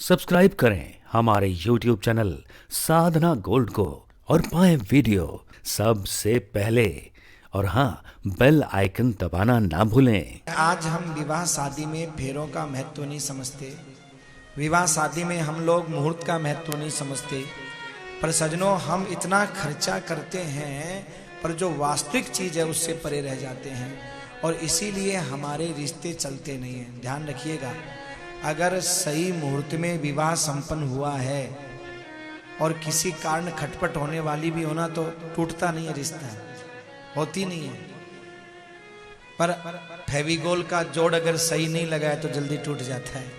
Subscribe करें हमारे YouTube channel साधना gold को और पाएं वीडियो सबसे पहले। और हाँ, बेल आइकन दबाना ना भूलें। आज हम विवाह शादी में फेरों का महत्व नहीं समझते, विवाह शादी में हम लोग मुहूर्त का महत्व नहीं समझते। पर सजनों, हम इतना खर्चा करते हैं पर जो वास्तविक चीज है उससे परे रह जाते हैं और इसीलिए हमारे रिश्ते चलते नहीं हैं। ध्यान रखिएगा, अगर सही मुहूर्त में विवाह संपन्न हुआ है और किसी कारण खटपट होने वाली भी होना तो टूटता नहीं है रिश्ता, होती नहीं है। पर फेविकोल का जोड़ अगर सही नहीं लगा है तो जल्दी टूट जाता है।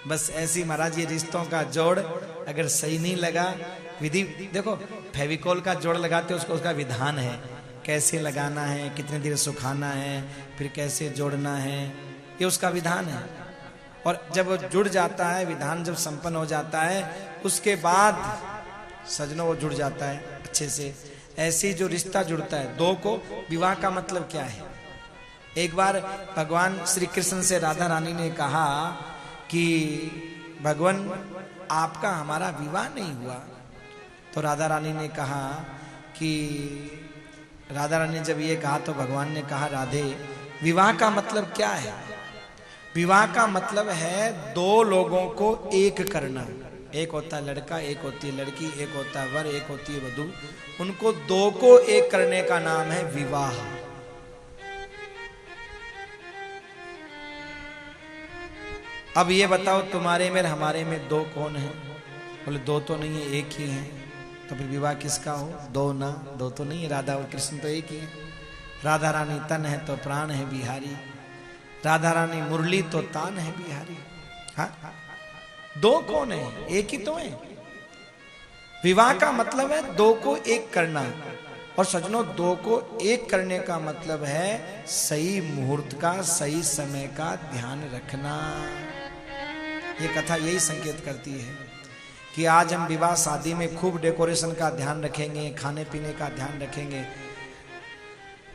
बस ऐसी महाराज ये रिश्तों का जोड़ अगर सही नहीं लगा, विधि देखो, फेविकोल का जोड़ लगाते उसको उसका विधान है, कैसे लगाना है, कितने देर सुखाना है, फिर कैसे जोड़ना है, ये उसका विधान है। और जब वो जुड़ जाता है, विधान जब संपन्न हो जाता है, उसके बाद सजनों वो जुड़ जाता है अच्छे से। ऐसे जो रिश्ता जुड़ता है दो को, विवाह का मतलब क्या है। एक बार भगवान श्री कृष्ण से राधा रानी ने कहा कि भगवान आपका हमारा विवाह नहीं हुआ। तो राधा रानी ने कहा कि राधा रानी ने जब ये कहा तो भगवान ने कहा, राधे विवाह का मतलब क्या है। विवाह का मतलब है दो लोगों को एक करना। एक होता है लड़का, एक होती है लड़की, एक होता है वर, एक होती है वधू। उनको दो को एक करने का नाम है विवाह। अब ये बताओ, तुम्हारे में हमारे में दो कौन है? बोले दो तो नहीं है, एक ही है। तो फिर विवाह किसका हो? दो ना, दो तो नहीं है, राधा और कृष्ण तो एक ही है। राधा रानी तन है तो प्राण है बिहारी, राधा रानी मुरली तो तान है बिहारी। हाँ, दो कौन है? एक ही तो है। विवाह का मतलब है दो को एक करना। और सजनों, दो को एक करने का मतलब है सही मुहूर्त का, सही समय का ध्यान रखना। ये कथा यही संकेत करती है कि आज हम विवाह शादी में खूब डेकोरेशन का ध्यान रखेंगे, खाने पीने का ध्यान रखेंगे।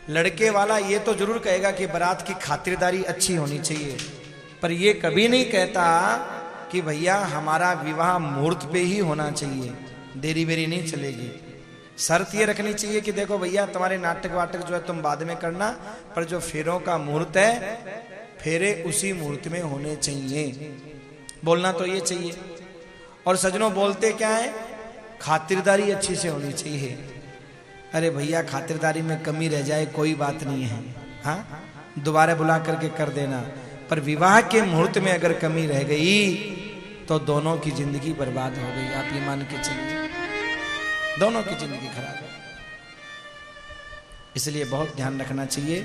लड़के वाला ये तो जरूर कहेगा कि बारात की खातिरदारी अच्छी होनी चाहिए, पर ये कभी नहीं कहता कि भैया हमारा विवाह मुहूर्त पे ही होना चाहिए, देरी वेरी नहीं चलेगी। शर्त ये रखनी चाहिए कि देखो भैया, तुम्हारे नाटक वाटक जो है तुम बाद में करना, पर जो फेरों का मुहूर्त है, फेरे उसी मुहूर्त में होने चाहिए। बोलना तो ये चाहिए। और सजनों, बोलते क्या है? खातिरदारी अच्छी से होनी चाहिए। अरे भैया, खातिरदारी में कमी रह जाए कोई बात नहीं है, हाँ, दोबारा बुला करके कर देना। पर विवाह के मुहूर्त में अगर कमी रह गई तो दोनों की जिंदगी बर्बाद हो गई। आप ये मान के चलिए, दोनों की जिंदगी खराब है। इसलिए बहुत ध्यान रखना चाहिए।